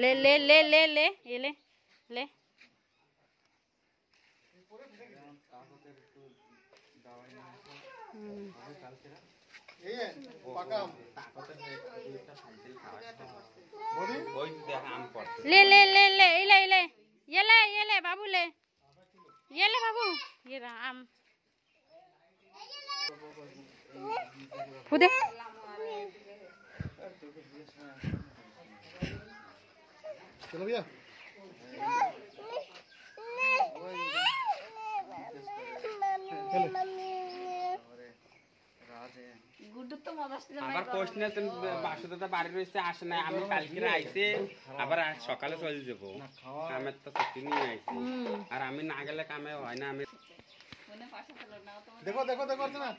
ले ले ले ले ले ये ले ले ले ले ले ले ये ले बाबू ले बाबू ये रहा आम खुदे चलो भैया আবার কোশ্চেনে তুমি বাসুদাদা বাড়ি রয়েছে আসে না আমি কালকে আইছে আবার সকালে চলে যাবো কামের তো ছুটি নিয়ে আইছি আর আমি না গেলে কামে হয় না আমি देखो देखो देखो ना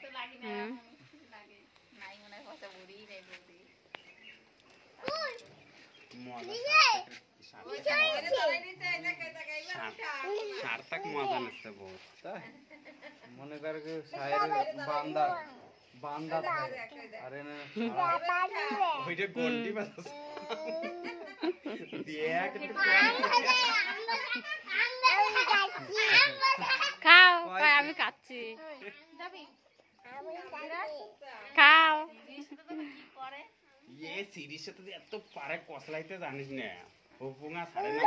সার্থক মজা নিচ্ছে বহুত মনে কর के शायर बांदा बांदा अरे ना ওইটা গন্ডি বাস দেখ খাও আমি খাচ্ছি খাও ये सीरीज से तो এত পারে কসলাইতে জানিস না হুপুঙা ছাড়ে না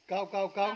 কাও কাও কাও